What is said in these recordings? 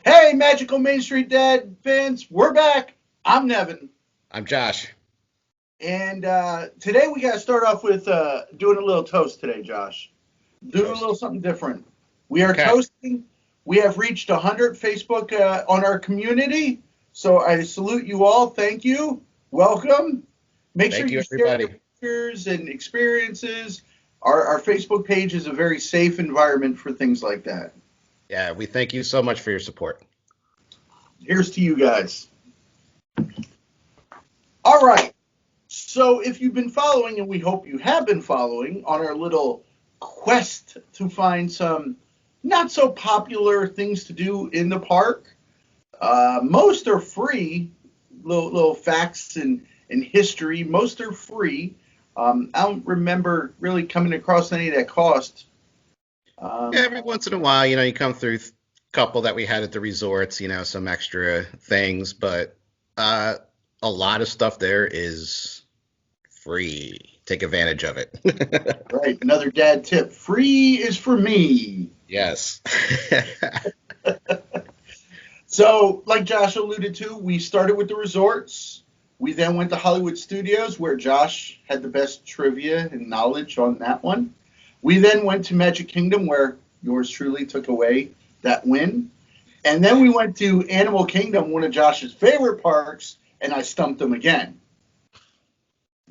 Hey, Magical Main Street Dad fans, we're back. I'm Nevin. I'm Josh. And today we got to start off with doing a little toast today, Josh. Doing a little Toast. something different. We are Okay. toasting. We have reached 100 Facebook on our community. So I salute you all. Thank you. Welcome. Make sure Thank you, you share your everybody. pictures and experiences. Our Facebook page is a very safe environment for things like that. Yeah, we thank you so much for your support. Here's to you guys. All right. So if you've been following, and we hope you have been following, on our little quest to find some not so popular things to do in the park, most are free. Little facts and history. Most are free. I don't remember really coming across any that cost. Yeah, Um, every once in a while, you come through a couple that we had at the resorts, some extra things, but a lot of stuff there is free. Take advantage of it. right. Another dad tip: free is for me. Yes. So, like Josh alluded to, we started with the resorts. We then went to Hollywood Studios, where Josh had the best trivia and knowledge on that one. We then went to Magic Kingdom, where yours truly took away that win. And then we went to Animal Kingdom, one of Josh's favorite parks, and I stumped him again.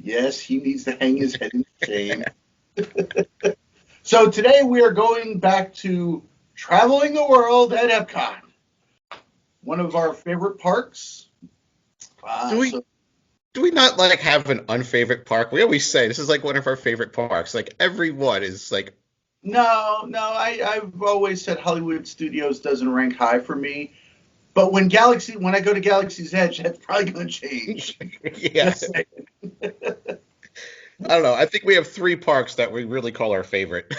Yes, he needs to hang his head in shame. So today we are going back to traveling the world at Epcot, one of our favorite parks. Do we So do we not like have an unfavorite park? We always say this is like one of our favorite parks. Like everyone is like, no, I've always said Hollywood Studios doesn't rank high for me. But when I go to Galaxy's Edge, that's probably going to change. yeah. Just saying. I don't know. I think we have three parks that we really call our favorite.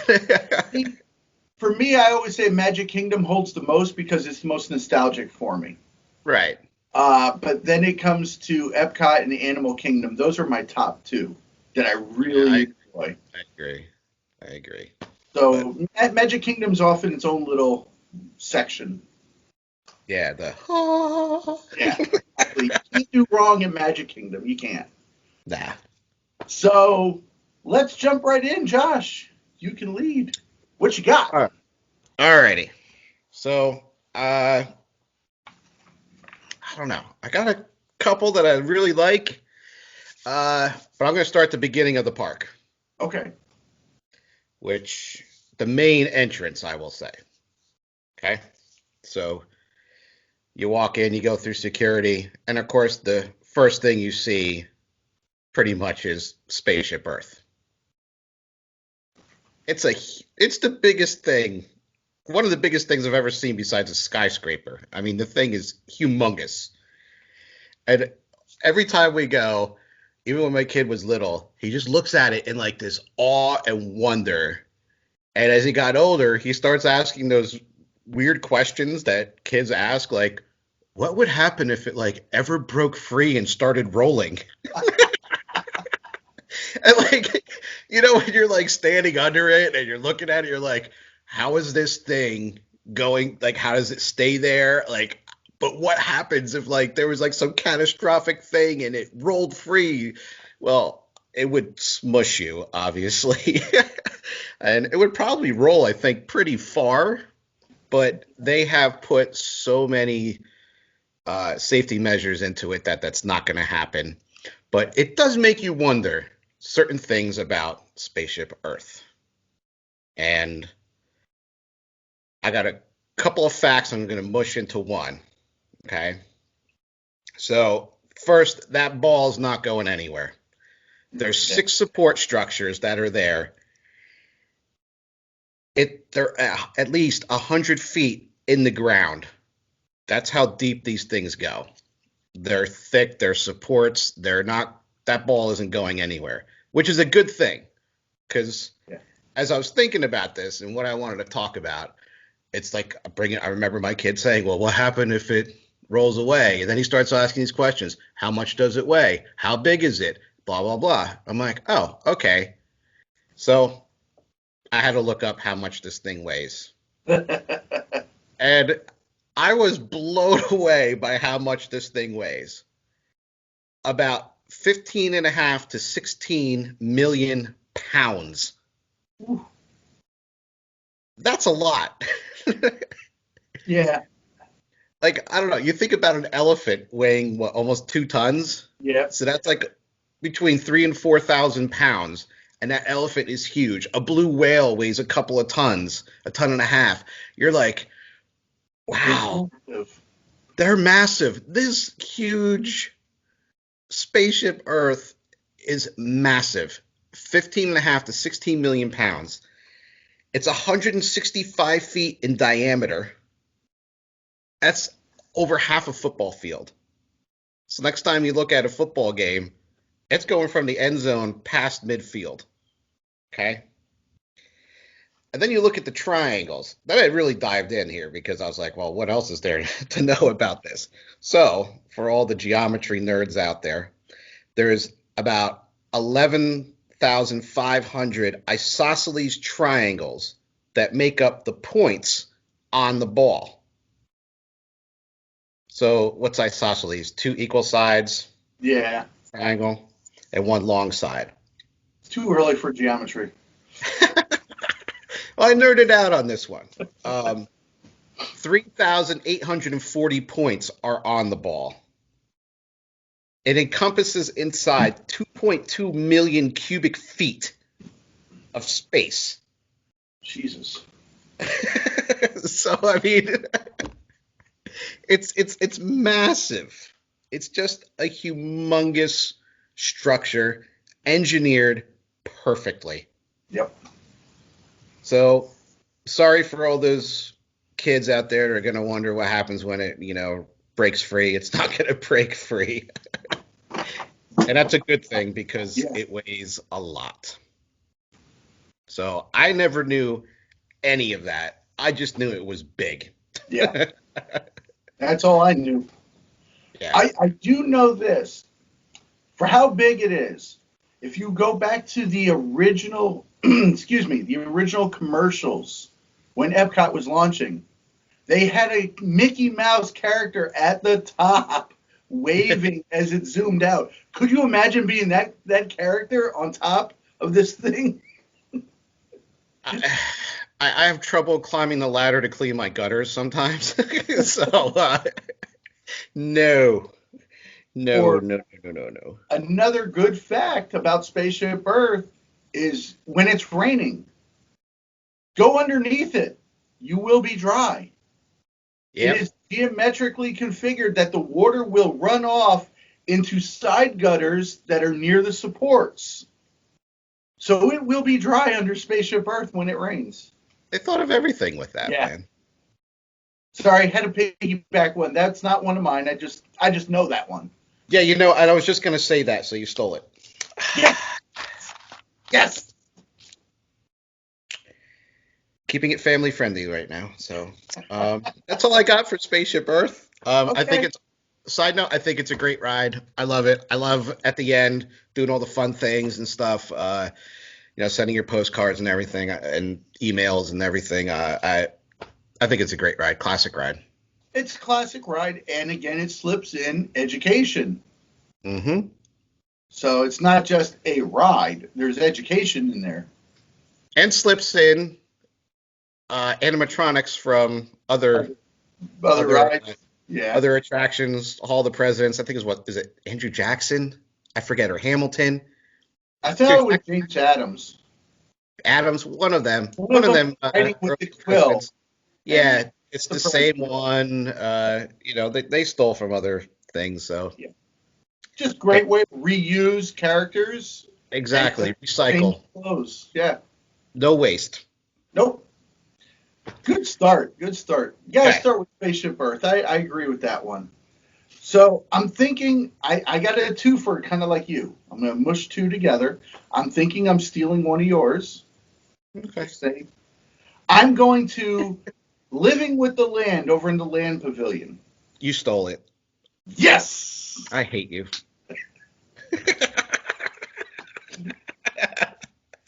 For me, I always say Magic Kingdom holds the most because it's the most nostalgic for me. Right. But then it comes to Epcot and the Animal Kingdom. Those are my top two that I Yeah, I, really enjoy. I agree. I agree. But So Magic Kingdom's often its own little section. yeah, the Yeah, exactly. You can't do wrong in Magic Kingdom. You can't. nah. So let's jump right in, Josh. You can lead. What you got? All right. Alrighty. So I don't know. I got a couple that I really like, but I'm gonna start the beginning of the park, Okay. which the main entrance, I will say. Okay. So you walk in, you go through security, and of course the first thing you see pretty much is Spaceship Earth. It's a it's the biggest thing, one of the biggest things I've ever seen besides a skyscraper. I mean, the thing is humongous. And every time we go, even when my kid was little, he just looks at it in like this awe and wonder. And as he got older, he starts asking those weird questions that kids ask, like, what would happen if it like ever broke free and started rolling? And like, when you're like standing under it and you're looking at it, you're like, how is this thing going? Like, how does it stay there? Like, but what happens if like there was like some catastrophic thing and it rolled free? Well, it would smush you, obviously. And it would probably roll, I think, pretty far, but they have put so many safety measures into it that that's not going to happen. But it does make you wonder certain things about Spaceship Earth. And I got a couple of facts I'm going to mush into one. Okay. So, first, that ball's not going anywhere. There's Okay. 6 support structures that are there. They're at least 100 feet in the ground. That's how deep these things go. They're thick, they're supports, they're not, that ball isn't going anywhere, which is a good thing. Because Yeah. as I was thinking about this and what I wanted to talk about, it's like I remember my kid saying, well, what happened if it rolls away? And then he starts asking these questions. How much does it weigh? How big is it? Blah, blah, blah. I'm like, oh, okay. So I had to look up how much this thing weighs. And I was blown away by how much this thing weighs. About 15 and a half to 16 million pounds. Ooh. That's a lot. Yeah. Like, I don't know. You think about an elephant weighing what, almost 2 tons? Yeah. So that's like between 3 and 4,000 pounds. And that elephant is huge. A blue whale weighs a couple of tons, a ton and a half. You're like, It's wow, massive. they're massive. This huge spaceship Earth is massive. 15 and a half to 16 million pounds. It's 165 feet in diameter. That's over half a football field. So next time you look at a football game, it's going from the end zone past midfield. Okay. And then you look at the triangles. Then I really dived in here because I was like, well, what else is there to know about this? So, for all the geometry nerds out there, there's about 11,500 isosceles triangles that make up the points on the ball. So, what's isosceles? Two equal sides, Yeah. triangle, and one long side. It's too early for geometry. Well, I nerded out on this one. 3,840 points are on the ball. It encompasses inside 2.2 million cubic feet of space. Jesus. So I mean, it's massive. It's just a humongous structure engineered perfectly. Yep. So sorry for all those kids out there that are gonna wonder what happens when it, breaks free. It's not gonna break free. And that's a good thing because Yeah. it weighs a lot. So I never knew any of that. I just knew it was big. Yeah. That's all I knew. Yeah. I do know this. For how big it is, if you go back to the original, excuse me, the original commercials when Epcot was launching, they had a Mickey Mouse character at the top waving as it zoomed out. Could you imagine being that character on top of this thing? I, I have trouble climbing the ladder to clean my gutters sometimes. So, no, no, Or no, no, no, no. another good fact about Spaceship Earth is when it's raining, go underneath it. You will be dry. It Yep. is geometrically configured that the water will run off into side gutters that are near the supports. So it will be dry under Spaceship Earth when it rains. They thought of everything with that, Yeah. man. Sorry, I had to piggyback one. That's not one of mine. I just know that one. Yeah, and I was just gonna say that, so you stole it. Yes. Yes. Keeping it family friendly right now. So that's all I got for Spaceship Earth. I think Okay. it's side note. I think it's a great ride. I love it. I love at the end doing all the fun things and stuff. Sending your postcards and everything and emails and everything. I think it's a great ride, classic ride. It's a classic ride, and again, it slips in education. Mm-hmm. So it's not just a ride. There's education in there. And slips in animatronics from other Other other rides. Yeah. other attractions. Hall of the Presidents. I think is it Andrew Jackson? I forget, or Hamilton. I thought it was James Adams. Adams, one of them, One of them riding with early the quill. presidents. And Yeah, it's the the same president. one. They stole from other things, so Yeah. Just great way to reuse characters and exactly change recycle, clothes. Yeah. no waste. Nope. Good start. Good start. You gotta Okay, start with Spaceship Earth. I agree with that one. So I'm thinking I got a two for kind of like you. I'm gonna mush two together. I'm thinking I'm stealing one of yours. okay, Say I'm going to Living with the Land over in the Land Pavilion. you stole it. Yes. I hate you.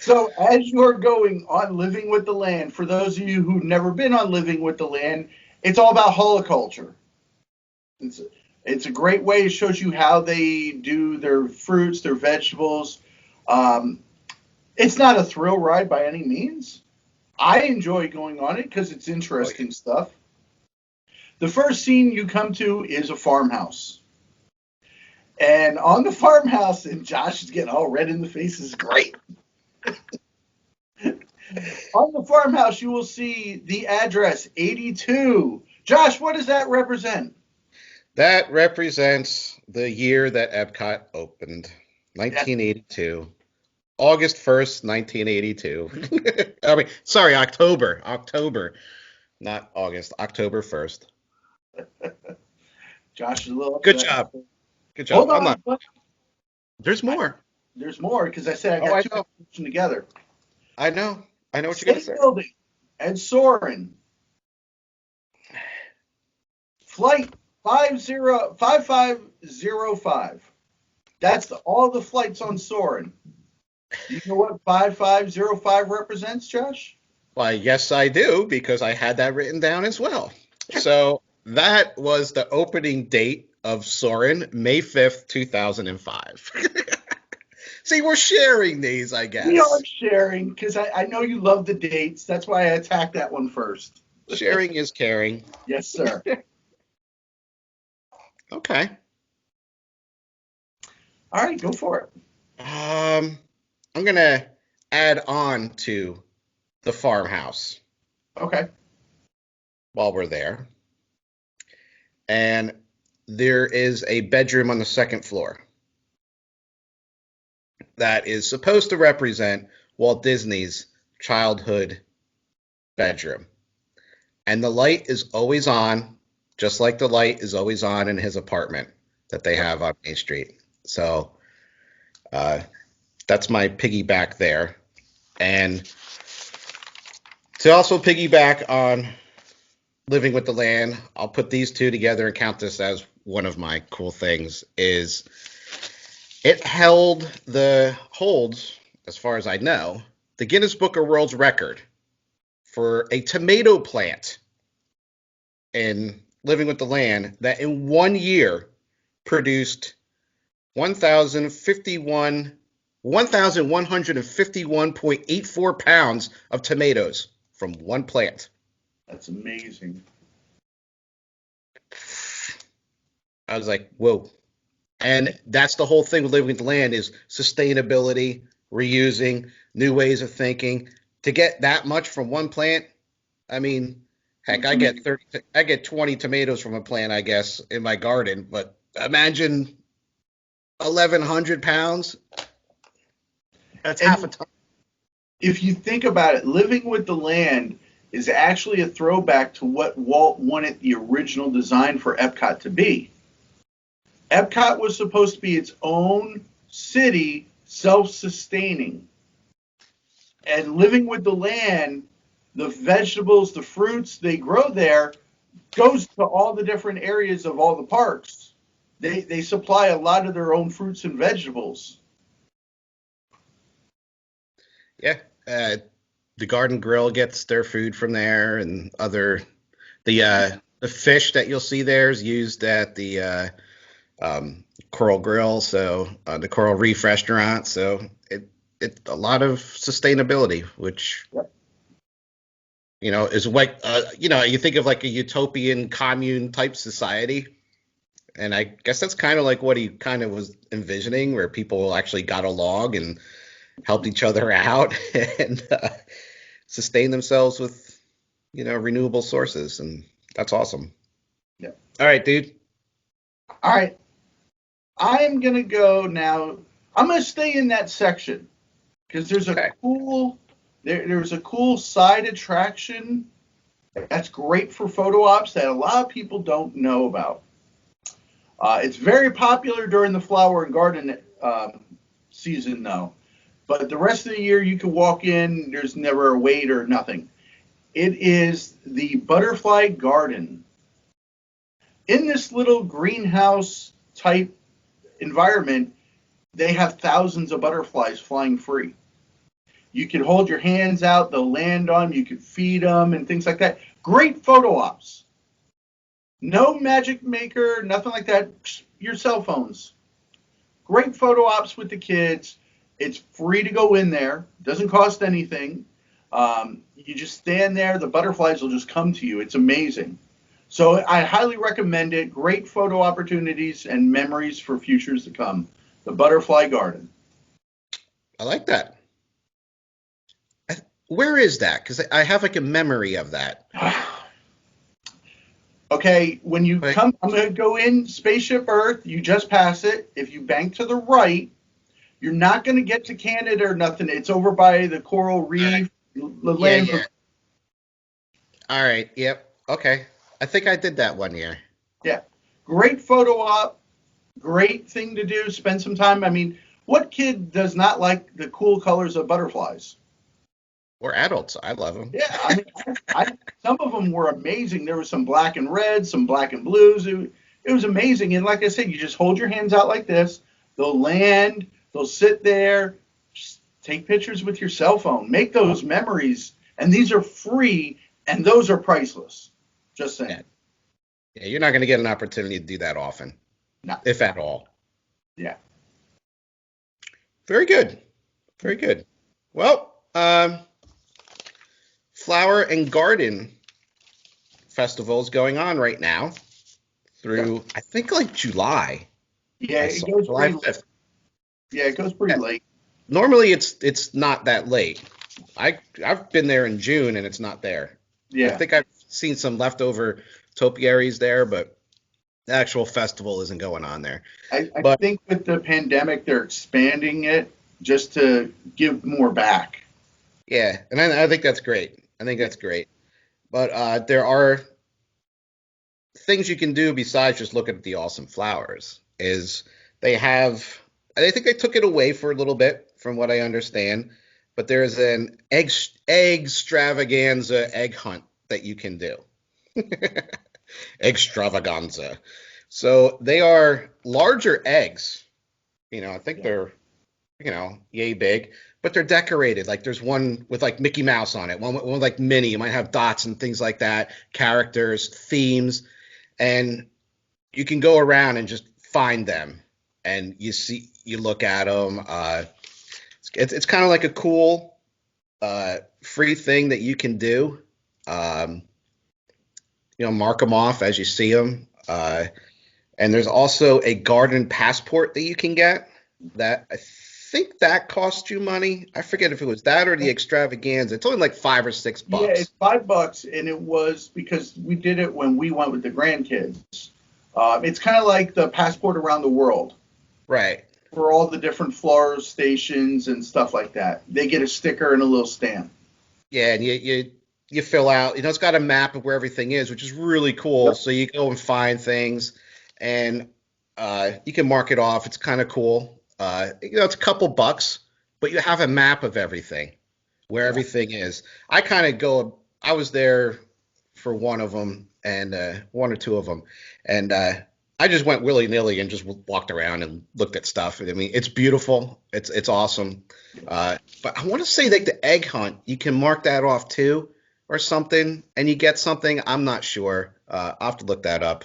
So as you're going on Living with the Land, for those of you who've never been on Living with the Land, It's all about horticulture. It's it's a great way. It shows you how they do their fruits, their vegetables. Um, it's not a thrill ride by any means. I enjoy going on it because it's Oh, yeah. interesting stuff. The first scene you come to is a farmhouse. And on the farmhouse, and Josh is getting all red in the face, is great. On the farmhouse, you will see the address 82. Josh, what does that represent? That represents the year that Epcot opened, That, 1982. August 1st, 1982. I mean, sorry, October, not August, October 1st. Josh is a little Good upset. job. Good job. Hold I'm on, not. but There's more. there's more because I said I Oh, got I two know. together. I know. I know what you're going to State say. building and Soarin'. Flight 5505. That's all the flights on Soarin'. Do you know what 5505 represents, Josh? Why, yes, I do, because I had that written down as well. So that was the opening date of Soren, May 5th, 2005. See, we're sharing these, I We are guess. sharing because I know you love the dates. That's why I attacked that one first. Sharing is caring. Yes, sir. Okay. All right, go for it. I'm gonna add on to the farmhouse Okay. while we're there. And there is a bedroom on the second floor that is supposed to represent Walt Disney's childhood bedroom. And the light is always on, just like the light is always on in his apartment that they Yep. have on Main Street. So uh, that's my piggyback there. And to also piggyback on living with the land, I'll put these two together and count this as one of my cool things. Is it holds, as far as I know, the Guinness Book of World's Record for a tomato plant in Living with the Land that in 1 year produced 1,151.84 pounds of tomatoes from one plant. That's amazing. I was like, whoa. And that's the whole thing with living with the land is sustainability, reusing, new ways of thinking. To get that much from one plant, I mean, heck, That's amazing. I get 20 tomatoes from a plant, I guess, in my garden. But imagine 1,100 pounds. That's half a And ton. if you think about it, living with the land is actually a throwback to what Walt wanted the original design for Epcot to be. Epcot was supposed to be its own city, self-sustaining. And living with the land, the vegetables, the fruits they grow there goes to all the different areas of all the parks. They supply a lot of their own fruits and vegetables. Yeah. The Garden Grill gets their food from there, and the fish that you'll see there is used at the Coral Grill, so the Coral Reef restaurant. So it a lot of sustainability, which Yep. is what you think of like a utopian commune type society, and I guess that's kind of like what he kind of was envisioning, where people actually got along and helped each other out and sustain themselves with renewable sources, and that's awesome. Yep. All right, dude. All right. I am going to go now. I'm going to stay in that section because Okay. there's a cool side attraction that's great for photo ops that a lot of people don't know about. It's very popular during the flower and garden season, though. But the rest of the year, you can walk in. There's never a wait or nothing. It is the butterfly garden. In this little greenhouse type environment, they have thousands of butterflies flying free. You can hold your hands out, they'll land on them, you can feed them and things like that. Great photo ops. No magic maker, nothing like that. Your cell phones. Great photo ops with the kids. It's free to go in there. Doesn't cost anything. You just stand there. The butterflies will just come to you. It's amazing. So I highly recommend it. Great photo opportunities and memories for futures to come. The Butterfly Garden. I like that. Where is that? Because I have like a memory of that. Okay, when you Like, come, I'm going to go in Spaceship Earth. You just pass it. If you bank to the right, you're not going to get to Canada or nothing. It's over by the Coral all right. Reef, the Yeah, land. yeah. All right. Yep. Okay. I think I did that one year. Yeah, great photo op. Great thing to do. Spend some time. I mean, what kid does not like the cool colors of butterflies? We're adults. I love them. Yeah, I mean, some of them were amazing. There was some black and reds, some black and blues. It was amazing. And like I said, you just hold your hands out like this. They'll land. They'll sit there. Just take pictures with your cell phone. Make those memories. And these are free, and those are priceless. Just Yeah. saying. Yeah. You're not going to get an opportunity to do that often, No. if at all. Yeah. Very good. Very good. Well, Flower and Garden Festival is going on right now Yep. through, I think, like July. Yeah. I It saw goes July pretty. 5th. Yeah, it goes pretty Yeah. late. Normally it's not that late. I've been there in June and it's not there. I Yeah. think I've seen some leftover topiaries there, but the actual festival isn't going on there. I But think with the pandemic, they're expanding it just to give more back. yeah, and I think that's great. I think that's great. But there are things you can do besides just looking at the awesome flowers. Is they have, I think they took it away for a little bit, from what I understand. But there's an egg extravaganza egg hunt that you can do. Extravaganza. So they are larger eggs. I think Yeah. they're, yay big, but they're decorated. Like there's one with like Mickey Mouse on it, one with like Minnie. You might have dots and things like that, characters, themes, and you can go around and just find them. And you look at them. It's kind of like a cool free thing that you can do. Um, mark them off as you see them. And there's also a garden passport that you can get that I think that costs you money. I forget if it was that or the extravaganza. It's only like 5 or 6 Yeah, bucks. it's $5, and it was because we did it when we went with the grandkids. It's kind of like the passport around the world Right. for all the different floral stations and stuff like that. They get a sticker and a little stamp. Yeah, and you fill out, it's got a map of where everything is, which is really cool. Yep. So you go and find things and you can mark it off. It's kind of cool. It's a couple bucks, but you have a map of everything, where Yeah. everything is. I was there for one of them and one or two of them, and I just went willy nilly and just walked around and looked at stuff. I mean, it's beautiful. It's awesome. But I want to say like the egg hunt, you can mark that off too, or something, and you get something. I'm not sure. I'll have to look that up.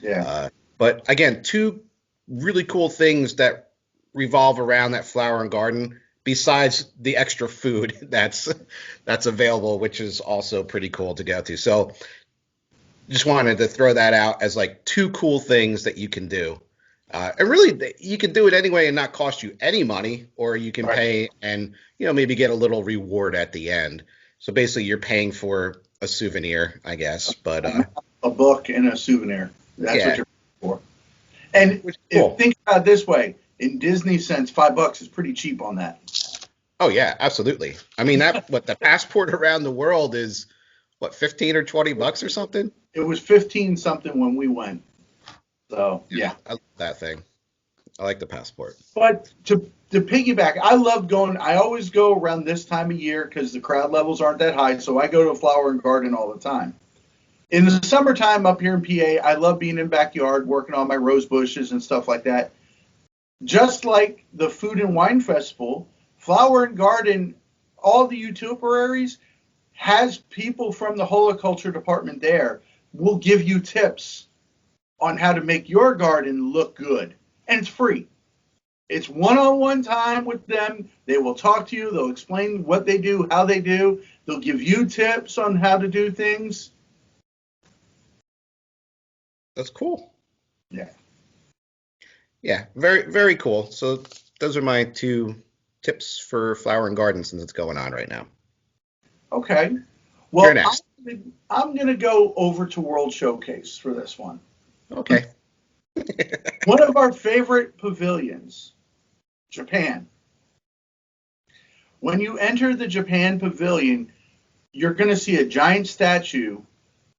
Yeah. Uh, but again, two really cool things that revolve around that flower and garden, besides the extra food that's available, which is also pretty cool to go to. So just wanted to throw that out as like two cool things that you can do. And really, you can do it anyway and not cost you any money, or you can Right. pay and maybe get a little reward at the end. So basically, you're paying for a souvenir, I guess. But A book and a souvenir. That's what yeah, you're for. And which is if cool. think about it this way, in Disney sense, $5 is pretty cheap on that. Oh yeah, absolutely. I mean what the passport around the world is, what, 15 or 20 bucks or something? It was 15 something when we went. So Yeah, yeah. I love that thing. I like the passport. But to piggyback, I love going. I always go around this time of year because the crowd levels aren't that high. So I go to Flower and Garden all the time. In the summertime up here in PA, I love being in backyard, working on my rose bushes and stuff like that. Just like the Food and Wine Festival, Flower and Garden, all the utilitarians has people from the horticulture department there will give you tips on how to make your garden look good. And it's free. It's one-on-one time with them. They will talk to you. They'll explain what they do, how they do. They'll give you tips on how to do things. That's cool. Yeah. Yeah, very, very cool. So those are my 2 tips for flower and garden since it's going on right now. Okay. You're Well, next. I'm going to go over to World Showcase for this one. Okay. One of our favorite pavilions, Japan. When you enter the Japan pavilion, you're going to see a giant statue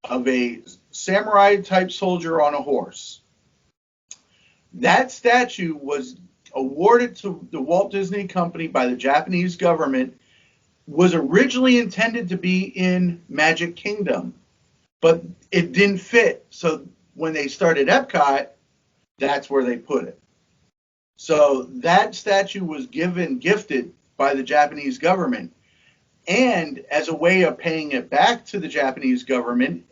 of a samurai type soldier on a horse. That statue was awarded to the Walt Disney Company by the Japanese government, was originally intended to be in Magic Kingdom, but it didn't fit. So when they started EPCOT, that's where they put it. So that statue was gifted by the Japanese government. And as a way of paying it back to the Japanese government,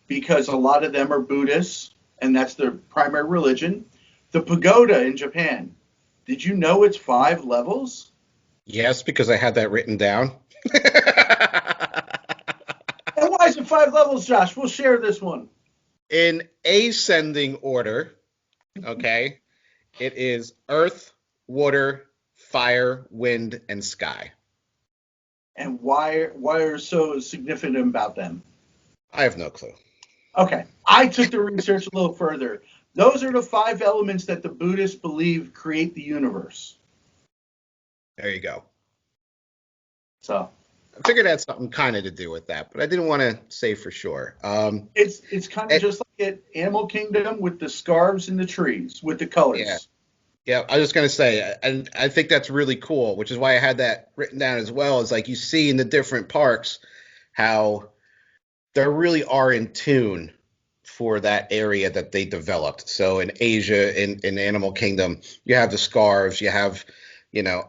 because a lot of them are Buddhists, and that's their primary religion, the pagoda in Japan, did you know it's 5 levels? Yes, because I had that written down. And why is it 5 levels, Josh? We'll share this one. In ascending order, okay, it is earth, water, fire, wind, and sky. And why are so significant about them? I have no clue. Okay, I took the research a little further. Those are the 5 elements that the Buddhists believe create the universe. There you go. So I figured it had something kind of to do with that, but I didn't want to say for sure. it's kind of just like at Animal Kingdom with the scarves and the trees with the colors. Yeah. Yeah, I was just gonna say, and I think that's really cool, which is why I had that written down as well. Is like you see in the different parks how they really are in tune for that area that they developed. So in Asia, in Animal Kingdom, you have the scarves, you have,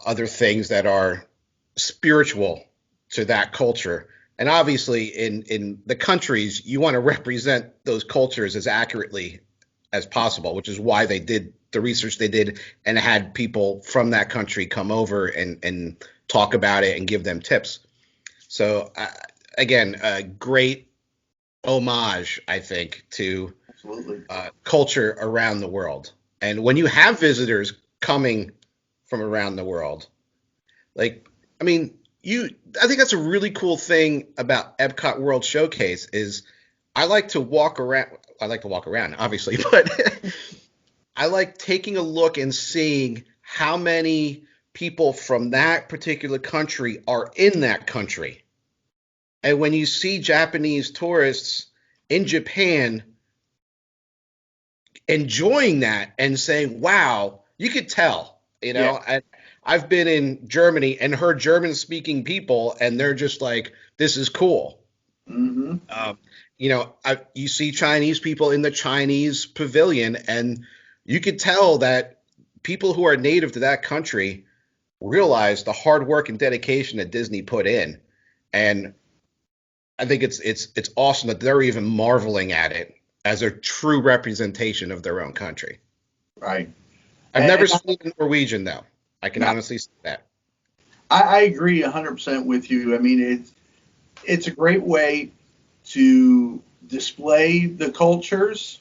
other things that are spiritual to that culture. And obviously in the countries, you want to represent those cultures as accurately as possible, which is why they did the research they did and had people from that country come over and talk about it and give them tips. So again, a great homage, I think, to Absolutely. culture around the world. And when you have visitors coming from around the world, like, I mean, I think that's a really cool thing about Epcot World Showcase is I like to walk around. I like to walk around, obviously, but I like taking a look and seeing how many people from that particular country are in that country. And when you see Japanese tourists in Japan enjoying that and saying, wow, you could tell, Yeah. I've been in Germany and heard German speaking people, and they're just like, this is cool. Mm-hmm. You see Chinese people in the Chinese pavilion, and you could tell that people who are native to that country realize the hard work and dedication that Disney put in. And I think it's awesome that they're even marveling at it as a true representation of their own country. Right. I've never seen it in Norwegian, though. I can No, honestly say that. I agree 100% with you. I mean, it's a great way to display the cultures,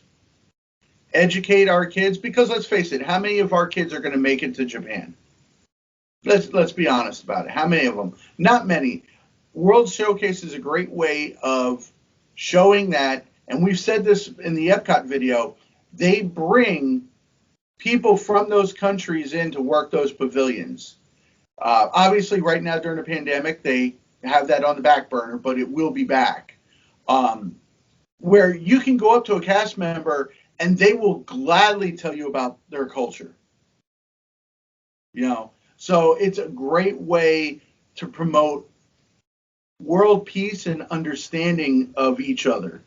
educate our kids, because let's face it, how many of our kids are going to make it to Japan? Let's be honest about it. How many of them? Not many. World Showcase is a great way of showing that, and we've said this in the Epcot video, they bring people from those countries in to work those pavilions. Obviously, right now during the pandemic, they have that on the back burner, but it will be back. Where you can go up to a cast member and they will gladly tell you about their culture. So it's a great way to promote world peace and understanding of each other.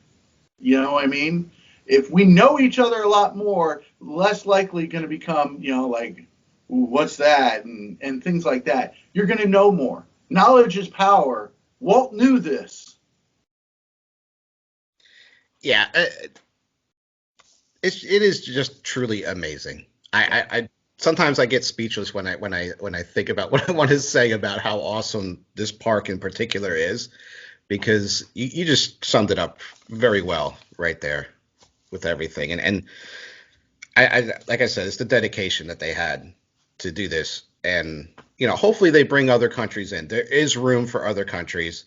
You know what I mean? If we know each other a lot more, less likely going to become, like, ooh, what's that? And things like that. You're going to know more. Knowledge is power. Walt knew this. Yeah, it is just truly amazing. I sometimes I get speechless when I think about what I want to say about how awesome this park in particular is, because you just summed it up very well right there with everything. And I like I said, it's the dedication that they had to do this, and hopefully they bring other countries in. There is room for other countries.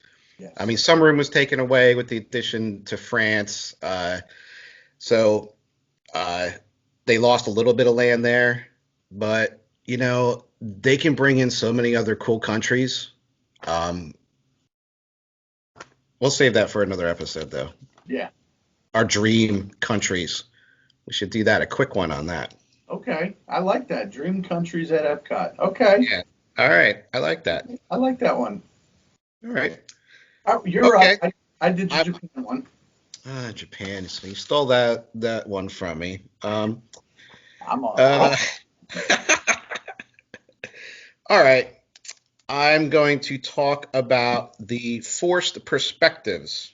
I mean, Yes. some room was taken away with the addition to France, so uh, they lost a little bit of land there, but they can bring in so many other cool countries. Um, we'll save that for another episode, though. Yeah. Our dream countries. We should do that. A quick one on that. Okay. I like that. Dream countries at Epcot. Okay. Yeah. All right. I like that. I like that one. All right. Oh, you're right. Okay. I did the I'm Japan one. Japan. So you stole that one from me. I'm all Uh, right. all right. I'm going to talk about the forced perspectives,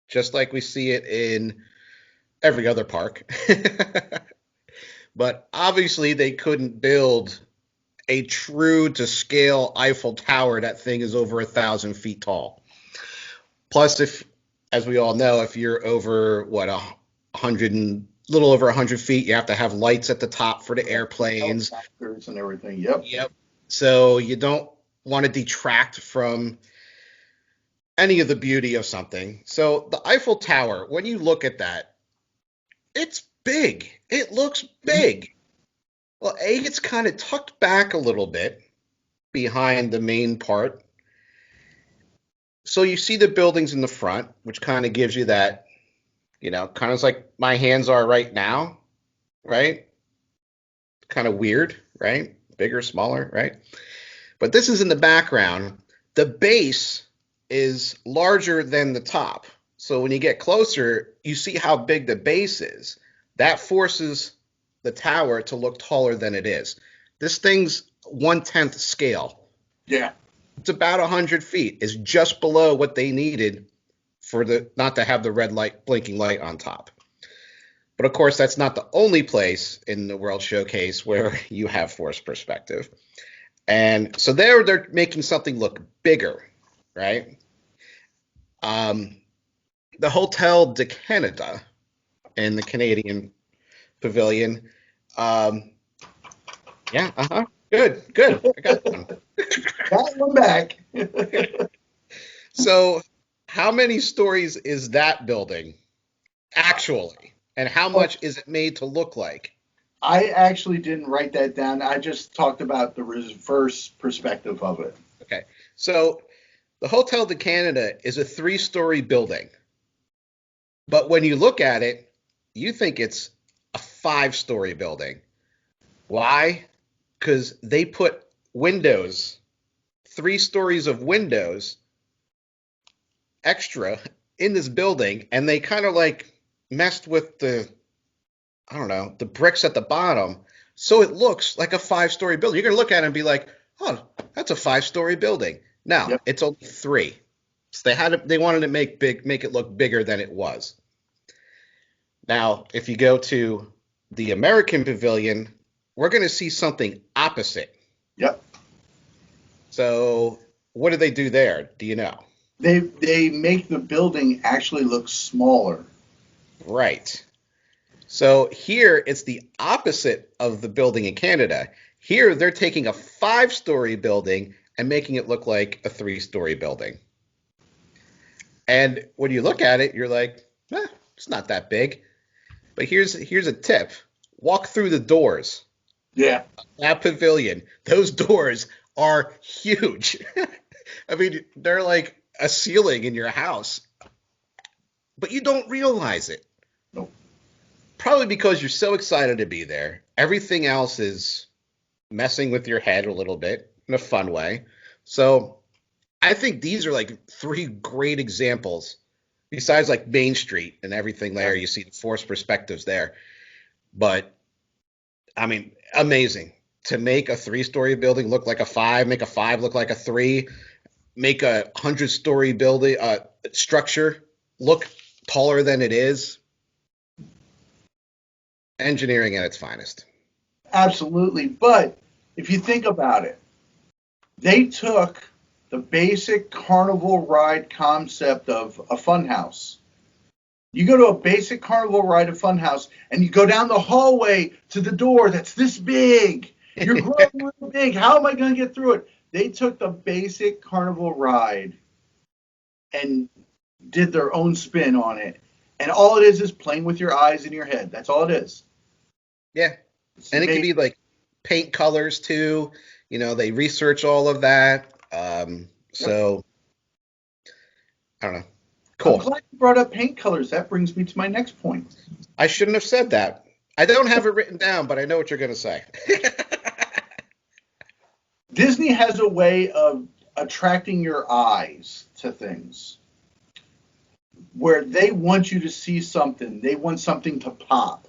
just like we see it in every other park. But obviously, they couldn't build a true to scale Eiffel Tower. That thing is over 1,000 feet tall. Plus, as we all know, if you're over what 100 and little over 100 feet, you have to have lights at the top for the airplanes. Helicopters and everything. Yep. Yep. So you don't want to detract from any of the beauty of something. So the Eiffel Tower, when you look at that, it's big. It looks big. Well, it's kind of tucked back a little bit behind the main part. So you see the buildings in the front, which kind of gives you that, kind of like my hands are right now, right? Kind of weird, right? Bigger, smaller, right? But this is in the background. The base is larger than the top. So when you get closer, you see how big the base is. That forces the tower to look taller than it is. This thing's 1/10 scale. Yeah. It's about 100 feet. It's just below what they needed for the not to have the red light, blinking light on top. But of course, that's not the only place in the World Showcase where you have forced perspective. And so they're making something look bigger, right? Um, the Hotel de Canada in the Canadian Pavilion. Um, yeah, good. I got one. Got one back. So, how many stories is that building actually? And how much is it made to look like? I actually didn't write that down. I just talked about the reverse perspective of it. Okay. So, the Hotel de Canada is a 3-story building. But when you look at it, you think it's a 5-story building. Why? Because they put windows, 3 stories of windows extra in this building, and they kind of like messed with I don't know, the bricks at the bottom. So it looks like a 5-story building. You're going to look at it and be like, oh, that's a 5-story building. No, Yep. it's only 3. So they wanted to make it look bigger than it was. Now, if you go to the American Pavilion, we're going to see something opposite. Yep. So, what do they do there? Do you know? They make the building actually look smaller. Right. So here it's the opposite of the building in Canada. Here they're taking a 5-story building and making it look like a 3-story building. And when you look at it, you're like, it's not that big. But here's a tip. Walk through the doors. Yeah. That pavilion, those doors are huge. I mean, they're like a ceiling in your house. But you don't realize it. Nope. Probably because you're so excited to be there. Everything else is messing with your head a little bit in a fun way. So I think these are like 3 great examples. Besides like Main Street and everything there, you see the forced perspectives there. But I mean, amazing to make a 3-story building look like a 5, make a 5 look like a 3, make a 100-story building structure look taller than it is. Engineering at its finest. Absolutely. But if you think about it, they took the basic carnival ride concept of a funhouse. You go to a basic carnival ride at Funhouse, and you go down the hallway to the door that's this big. You're growing real big. How am I going to get through it? They took the basic carnival ride and did their own spin on it. And all it is playing with your eyes and your head. That's all it is. Yeah. And it can be like paint colors too. You know, they research all of that. So I don't know. Cool. I'm glad you brought up paint colors. That brings me to my next point. I shouldn't have said that. I don't have it written down, but I know what you're going to say. Disney has a way of attracting your eyes to things where they want you to see something. They want something to pop.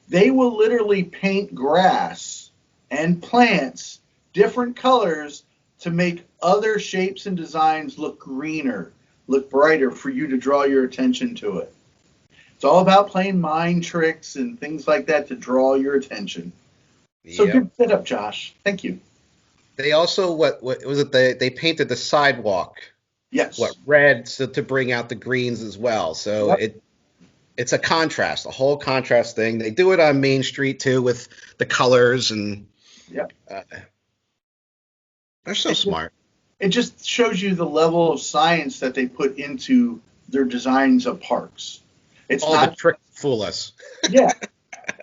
They will literally paint grass and plants different colors to make other shapes and designs look greener, look brighter for you to draw your attention to it. It's all about playing mind tricks and things like that to draw your attention. So Yep. good setup, Josh. Thank you. They also what was it? They painted the sidewalk Yes. red to bring out the greens as well. So Yep. it's a contrast, a whole contrast thing. They do it on Main Street too with the colors and Yep. They're so smart. It just shows you the level of science that they put into their designs of parks. It's All not the tricks fool us. yeah.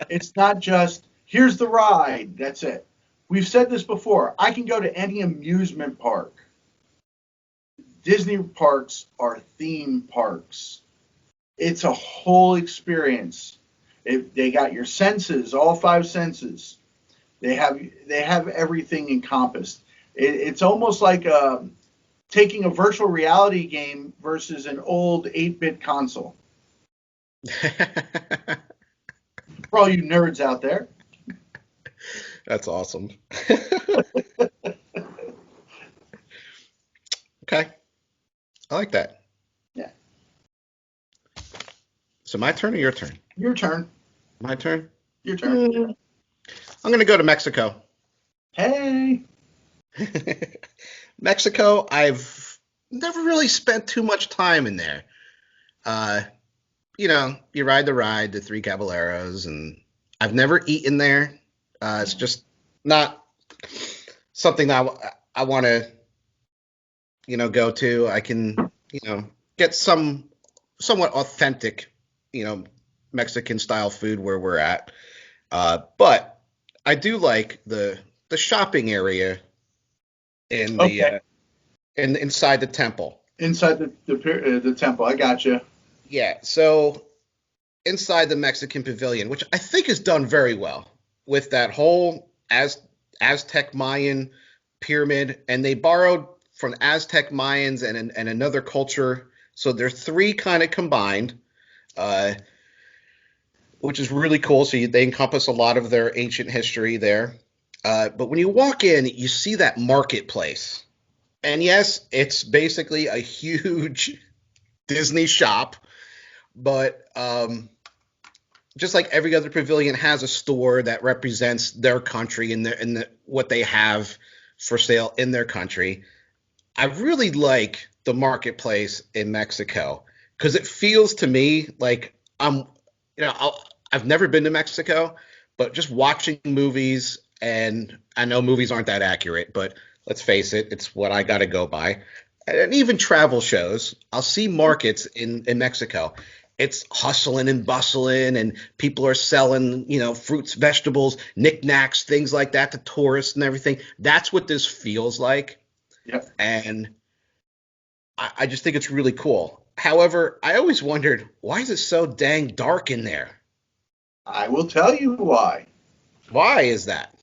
It's not just here's the ride. That's it. We've said this before. I can go to any amusement park. Disney parks are theme parks. It's a whole experience. They got your senses, all five senses. They have everything encompassed. It's almost like taking a virtual reality game versus an old 8-bit console. For all you nerds out there. That's awesome. Okay. I like that. Yeah. So my turn or your turn? Your turn. My turn? Your turn. I'm going to go to Mexico. Hey. Mexico, I've never really spent too much time in there. You know, you ride the ride, the Three Caballeros, and I've never eaten there. It's just not something that I want to, you know, go to. I can, you know, get some somewhat authentic, you know, Mexican style food where we're at. But I do like the shopping area in the inside the temple. Inside the temple. I got you. Yeah, so inside the Mexican Pavilion, which I think is done very well with that whole Aztec Mayan pyramid, and they borrowed from Aztec Mayans and another culture. So they're three kind of combined, which is really cool. So they encompass a lot of their ancient history there. But when you walk in, you see that marketplace. And yes, it's basically a huge Disney shop, but just like every other pavilion has a store that represents their country and what they have for sale in their country. I really like the marketplace in Mexico because it feels to me like I've never been to Mexico, but just watching movies, and I know movies aren't that accurate, but let's face it, it's what I got to go by. And even travel shows, I'll see markets in Mexico. It's hustling and bustling, and people are selling, you know, fruits, vegetables, knickknacks, things like that to tourists and everything. That's what this feels like. Yep. And I just think it's really cool. However, I always wondered, why is it so dang dark in there? I will tell you why. Why is that?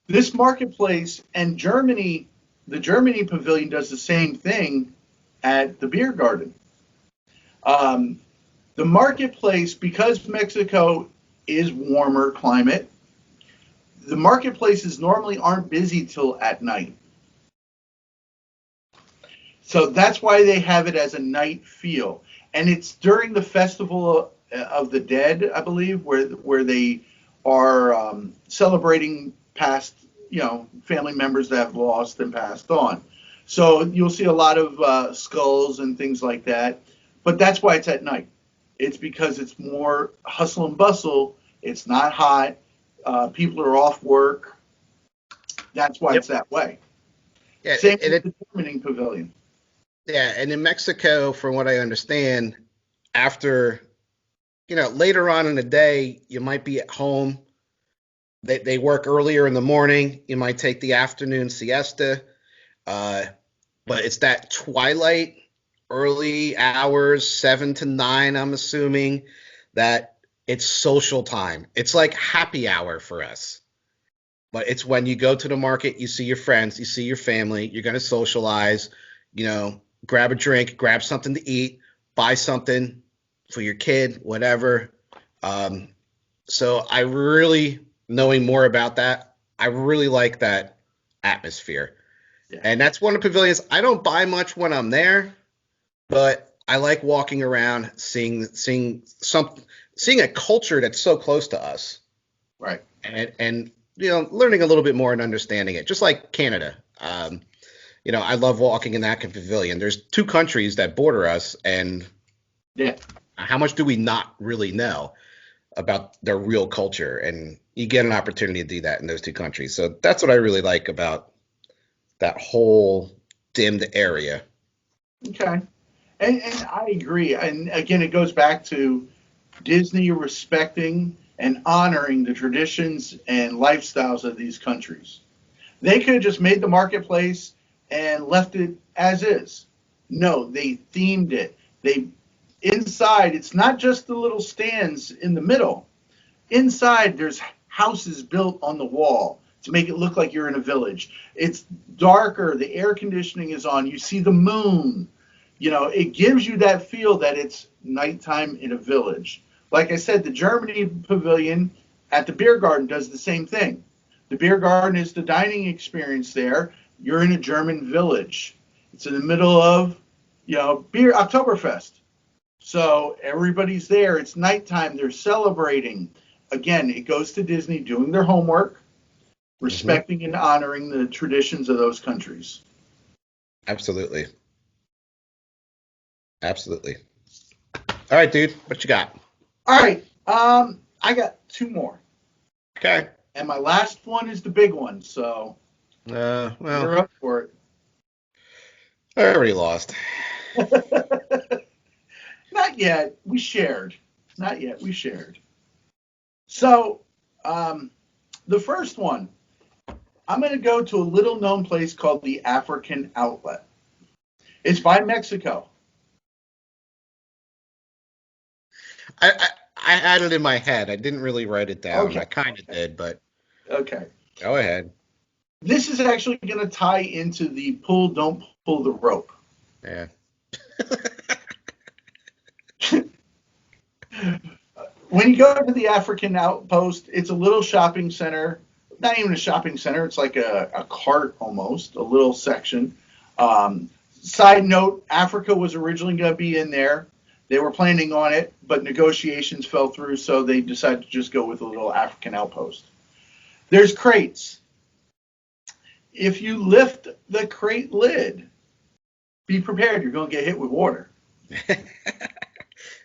This marketplace and Germany, the Germany pavilion does the same thing at the beer garden. The marketplace, because Mexico is warmer climate, the marketplaces normally aren't busy till at night. So that's why they have it as a night feel. and it's during the festival of the dead, I believe, where they are celebrating past, family members that have lost and passed on. So you'll see a lot of skulls and things like that. But that's why it's at night. It's because it's more hustle and bustle. It's not hot. People are off work. That's why Yep. it's that way. Yeah, Same and with the Germany Pavilion. yeah, and in Mexico, from what I understand, after later on in the day, you might be at home. They work earlier in the morning. You might take the afternoon siesta. Uh, but it's that twilight, early hours, 7 to 9, I'm assuming, that it's social time. It's like happy hour for us. But it's when you go to the market, you see your friends, you see your family, you're going to socialize, grab a drink, grab something to eat, buy something for your kid, whatever. Um, so I really, knowing more about that, I really like that atmosphere. Yeah. And that's one of the pavilions. I don't buy much when I'm there, but I like walking around, seeing a culture that's so close to us, Right. and learning a little bit more and understanding it. Just like Canada, I love walking in that pavilion. There's two countries that border us, and Yeah. how much do we not really know about their real culture? And you get an opportunity to do that in those two countries. So that's what I really like about that whole dimmed area. Okay. And I agree. And again, it goes back to Disney respecting and honoring the traditions and lifestyles of these countries. They could have just made the marketplace and left it as is. No, they themed it. They inside, it's not just the little stands in the middle. Inside, there's houses built on the wall to make it look like you're in a village. It's darker, the air conditioning is on, you see the moon. It gives you that feel that it's nighttime in a village. Like I said, the Germany Pavilion at the beer garden does the same thing. The beer garden is the dining experience there. You're in a German village. It's in the middle of, beer Oktoberfest. So everybody's there. It's nighttime. They're celebrating. Again, it goes to Disney doing their homework, Hmm. respecting and honoring the traditions of those countries. Absolutely. Absolutely. All right, dude. What you got? All right. I got two more. Okay. And my last one is the big one. So Well, you're up for I already lost. it. Not yet. We shared. Not yet. We shared. So the first one, I'm going to go to a little known place called the African Outlet. It's by Mexico. I, I had it in my head. I didn't really write it down. Okay. I kind of did, but Okay. go ahead. This is actually going to tie into the pull, don't pull the rope. Yeah. When you go to the African Outpost, it's a little shopping center. Not even a shopping center. It's like a cart almost, a little section. Side note, Africa was originally going to be in there. They were planning on it, but negotiations fell through, so they decided to just go with a little African outpost. There's crates. If you lift the crate lid, be prepared. You're going to get hit with water.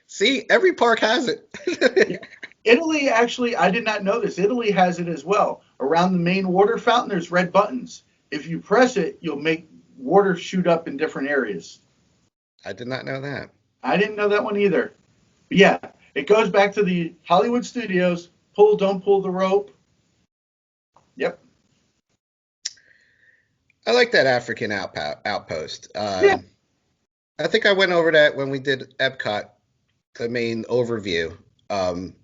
See, every park has Yeah. it. Italy, actually, I did not know this. Italy has it as well. Around the main water fountain, there's red buttons. If you press it, you'll make water shoot up in different areas. I did not know that. I didn't know that one either. But yeah, it goes back to the Hollywood studios. Pull, don't pull the rope. Yep. I like that African outpost. Yeah. I think I went over that when we did EPCOT, the main overview. Um,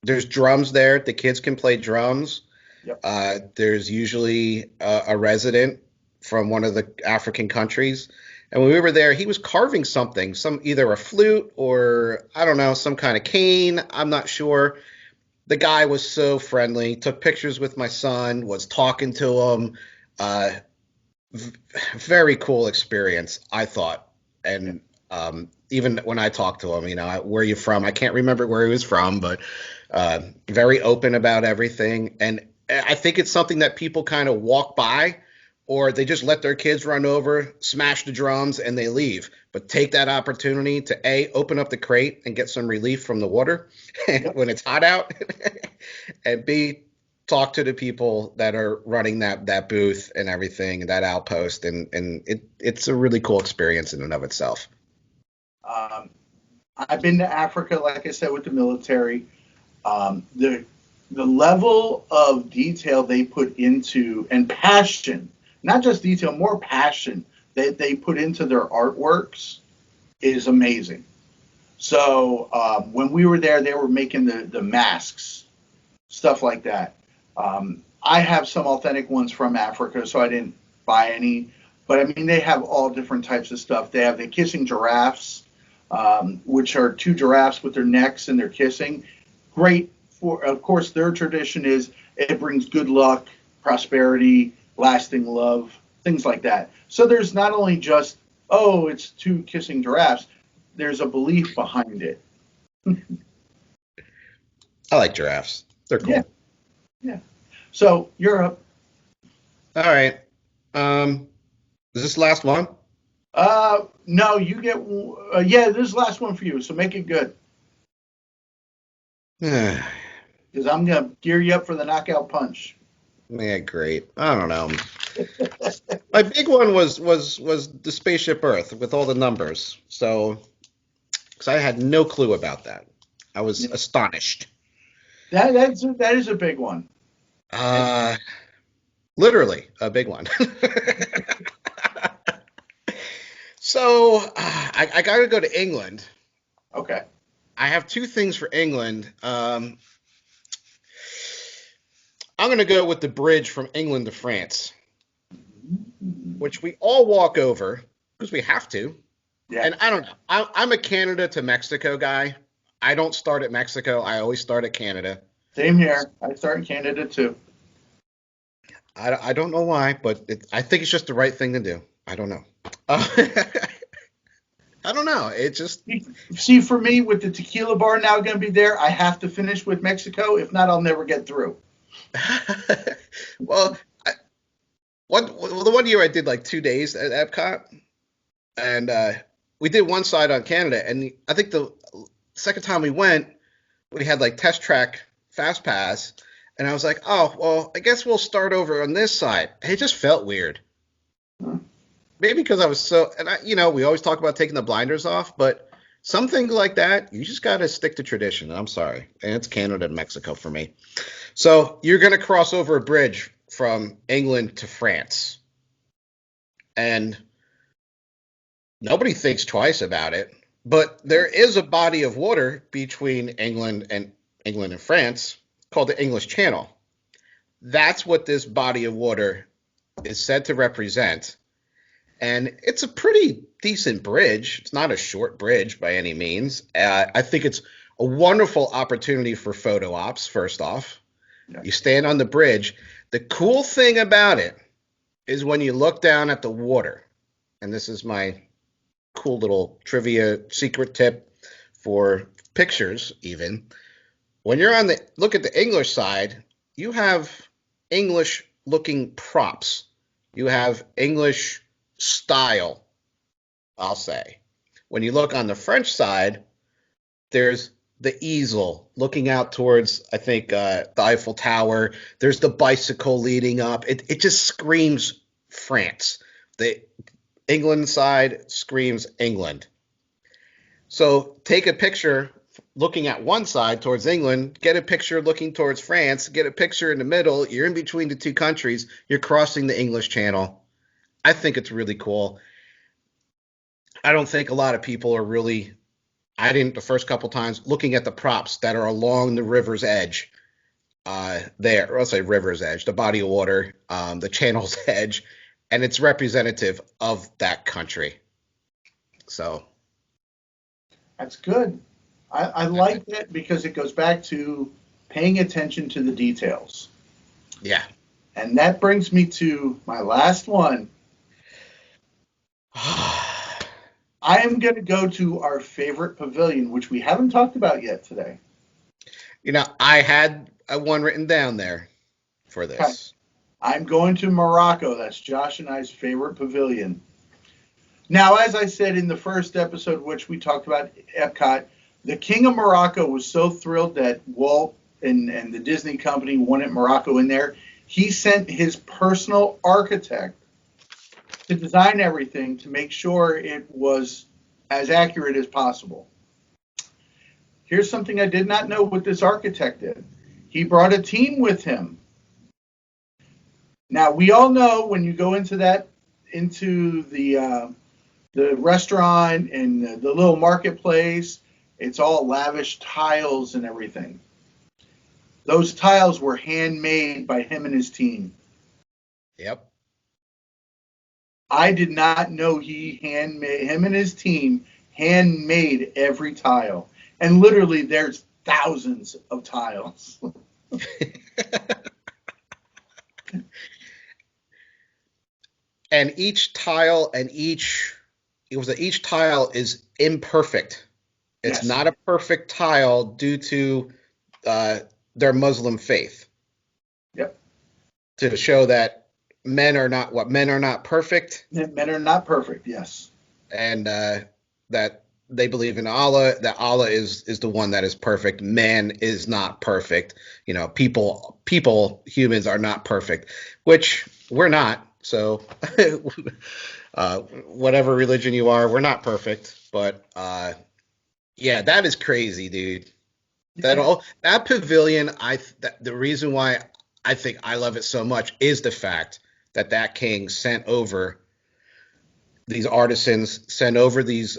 there's drums there. The kids can play drums. Yep. There's usually a resident from one of the African countries. And when we were there, he was carving something, some either a flute or I don't know, some kind of cane. I'm not sure. The guy was so friendly. Took pictures with my son. Was talking to him. Uh, v- Very cool experience, I thought. Yeah. And Even when I talked to him, where are you from? I can't remember where he was from, but very open about everything. And I think it's something that people kind of walk by, or they just let their kids run over, smash the drums, and they leave. But take that opportunity to A, open up the crate and get some relief from the water Yep. when it's hot out, and B, talk to the people that are running that booth and everything, that outpost, and it's a really cool experience in and of itself. Um, I've been to Africa, like I said, with the military. The level of detail they put into and passion, not just detail, more passion that they put into their artworks is amazing. So when we were there, they were making the masks, stuff like that. I have some authentic ones from Africa, so I didn't buy any. But I mean, they have all different types of stuff. They have the kissing giraffes, which are two giraffes with their necks and they're kissing. Great for, of course, their tradition is it brings good luck, prosperity, lasting love, things like that. So there's not only just, oh, it's two kissing giraffes, there's a belief behind it. I like giraffes. They're Yeah, cool. yeah. So Europe, All right. Is this the last one? no, you get, yeah, this is the last one for you, so make it good Yeah, because I'm going to gear you up for the knockout punch. great. I don't know. My big one was the spaceship Earth with all the numbers. So, because I had no clue about that, I was Yeah. astonished. That is a big one. And Uh, Literally a big one. So, I got to go to England. okay. I have two things for England. I'm going to go with the bridge from England to France, which we all walk over because we have to. Yeah. And I don't know. I'm a Canada to Mexico guy. I don't start at Mexico. I always start at Canada. Same here. I start in Canada too. I don't know why, but I think it's just the right thing to do. I don't know. I don't know. It just See, for me, with the tequila bar now going to be there, I have to finish with Mexico. If not, I'll never get through. well, the one year I did like 2 days at Epcot, and we did one side on Canada, and I think the second time we went, we had like test track fast pass, and I was like, oh well, I guess we'll start over on this side. It just felt weird. Hmm. Maybe because I was so, and we always talk about taking the blinders off, but some things like that, you just got to stick to tradition. I'm sorry, and it's Canada and Mexico for me. So you're going to cross over a bridge from England to France, and nobody thinks twice about it. But there is a body of water between England and France called the English Channel. That's what this body of water is said to represent. And it's a pretty decent bridge. It's not a short bridge by any means. I think it's a wonderful opportunity for photo ops, first off. Yeah. You stand on the bridge. The cool thing about it is when you look down at the water, and this is my cool little trivia secret tip for pictures even. When you're look at the English side, you have English looking props. You have English style, I'll say. When you look on the French side, there's the easel looking out towards, I think, the Eiffel Tower. There's the bicycle leading up. It just screams France. The England side screams England. So take a picture looking at one side towards England, get a picture looking towards France, get a picture in the middle. You're in between the two countries. You're crossing the English Channel. I think it's really cool. I don't think a lot of people are really, I didn't the first couple times, looking at the props that are along the river's edge there. Or I'll say river's edge, the body of water, the channel's edge, and it's representative of that country. So That's good. I like that because it goes back to paying attention to the details. yeah. And that brings me to my last one. I am going to go to our favorite pavilion, which we haven't talked about yet today. I had one written down there for Okay. this. I'm going to Morocco. That's Josh and I's favorite pavilion. Now, as I said in the first episode, which we talked about EPCOT, the King of Morocco was so thrilled that Walt and the Disney company wanted Morocco in there. He sent his personal architect to design everything to make sure it was as accurate as possible. Here's something I did not know what this architect did. He brought a team with him. Now we all know when you go into the restaurant and the little marketplace, it's all lavish tiles and everything. Those tiles were handmade by him and his team. Yep. I did not know him and his team handmade every tile. And literally there's thousands of tiles. And each tile and each tile is imperfect. It's Yes. not a perfect tile due to uh, their Muslim faith, Yep. to show that men are not perfect, Men are not perfect. Yes. and that they believe in Allah, that Allah is the one that is perfect. Man is not perfect. Humans are not perfect, which we're not. So whatever religion you are, we're not perfect. But yeah, that is crazy, dude. Yeah. That pavilion, the reason why I think I love it so much is the fact that king sent over these artisans, sent over these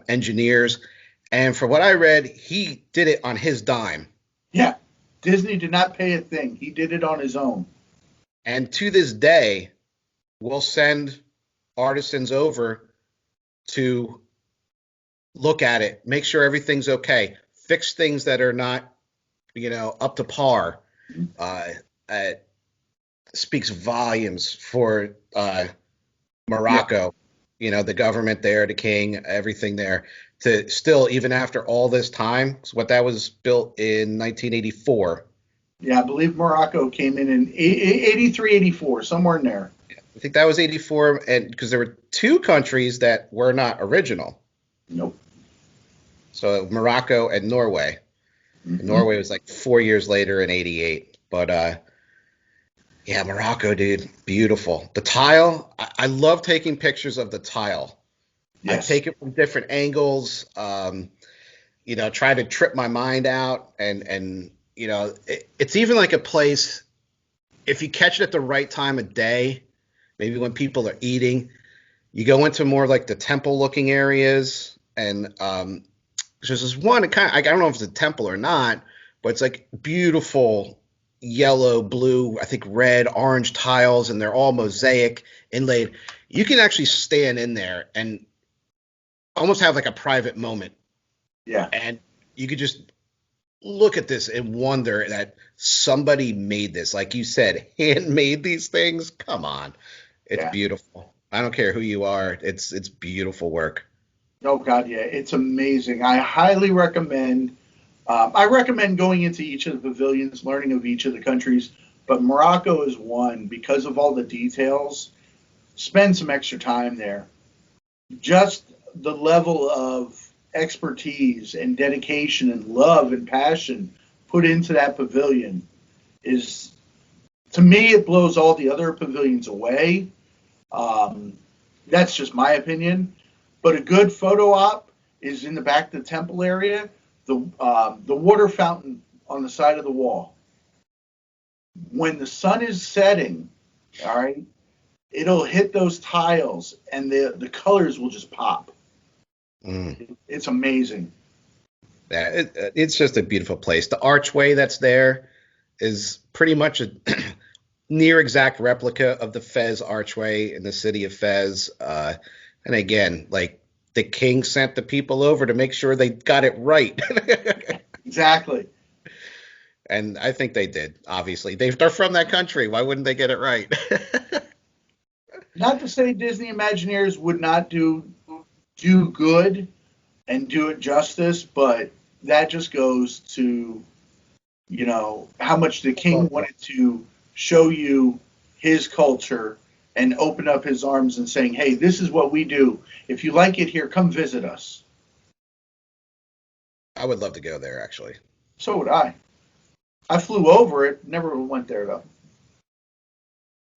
engineers, and for what I read, he did it on his dime. Yeah. Disney did not pay a thing. He did it on his own. And to this day, we'll send artisans over to look at it, make sure everything's okay, fix things that are not, up to par. Uh, uh, Speaks volumes for Yeah. Morocco, the government there, the king, everything there, to still, even after all this time, what that was built in 1984. Yeah. I believe Morocco came in 83, 84, somewhere in there. I think that was 84, and because there were two countries that were not original. Nope. So Morocco and Norway. Mm-hmm. Norway was like 4 years later in 88. But yeah, Morocco, dude, beautiful. The tile, I love taking pictures of the tile. I Yes. take it from different angles. Try to trip my mind out, and it's even like a place, if you catch it at the right time of day, maybe when people are eating, you go into more like the temple looking areas, and there's this one, I don't know if it's a temple or not, but it's like beautiful yellow, blue, I think red, orange tiles, and they're all mosaic inlaid. You can actually stand in there and almost have like a private moment, Yeah. and you could just look at this and wonder that somebody made this. Like you said, handmade these things. Come on, it's Yeah. beautiful. I don't care who you are. It's beautiful work. Oh God, yeah, it's amazing. I highly recommend. I recommend going into each of the pavilions, learning of each of the countries. But Morocco is one because of all the details. Spend some extra time there. Just the level of expertise and dedication and love and passion put into that pavilion is, to me, it blows all the other pavilions away. Um, that's just my opinion. But a good photo op is in the back of the temple area, the water fountain on the side of the wall. When the sun is setting, all right, it'll hit those tiles and the colors will just pop. Mm. It's amazing. Yeah, it's just a beautiful place. The archway that's there is pretty much a near exact replica of the Fez archway in the city of Fez. And again, like the king sent the people over to make sure they got it right. Exactly. And I think they did, obviously. They're from that country. Why wouldn't they get it right? Not to say Disney Imagineers would not do do good and do it justice, but that just goes to, how much the king wanted to show you his culture and open up his arms and saying, hey, this is what we do. If you like it here, come visit us. I would love to go there, actually. So would I. I flew over it, never went there, though.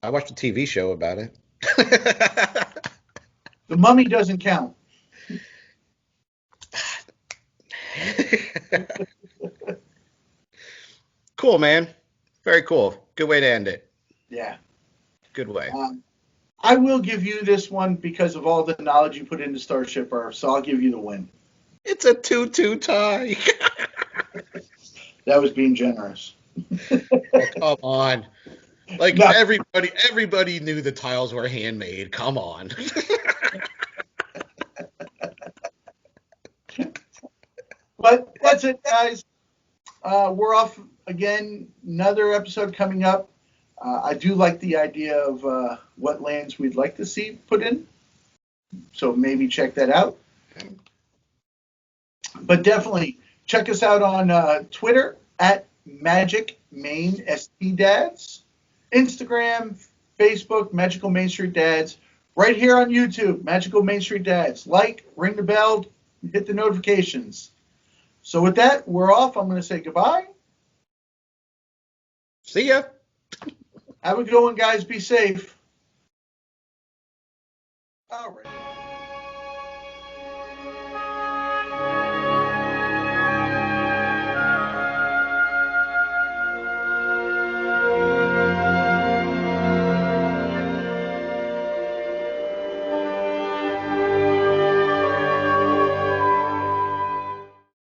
I watched a TV show about it. The Mummy doesn't count. Cool, man. Very cool. Good way to end it. Yeah. Good way. I will give you this one because of all the knowledge you put into Starship Earth, so I'll give you the win. It's a 2-2 tie. That was being generous. Oh, come on. Like, No. everybody knew the tiles were handmade. Come on. But that's it, guys. We're off again. Another episode coming up. I do like the idea of what lands we'd like to see put in. So maybe check that out. But definitely check us out on Twitter at Magic Main ST Dads, Instagram, Facebook, Magical Main Street Dads, right here on YouTube, Magical Main Street Dads. Like, ring the bell, hit the notifications. So with that, we're off. I'm going to say goodbye. See ya. Have a good one, guys. Be safe. All right.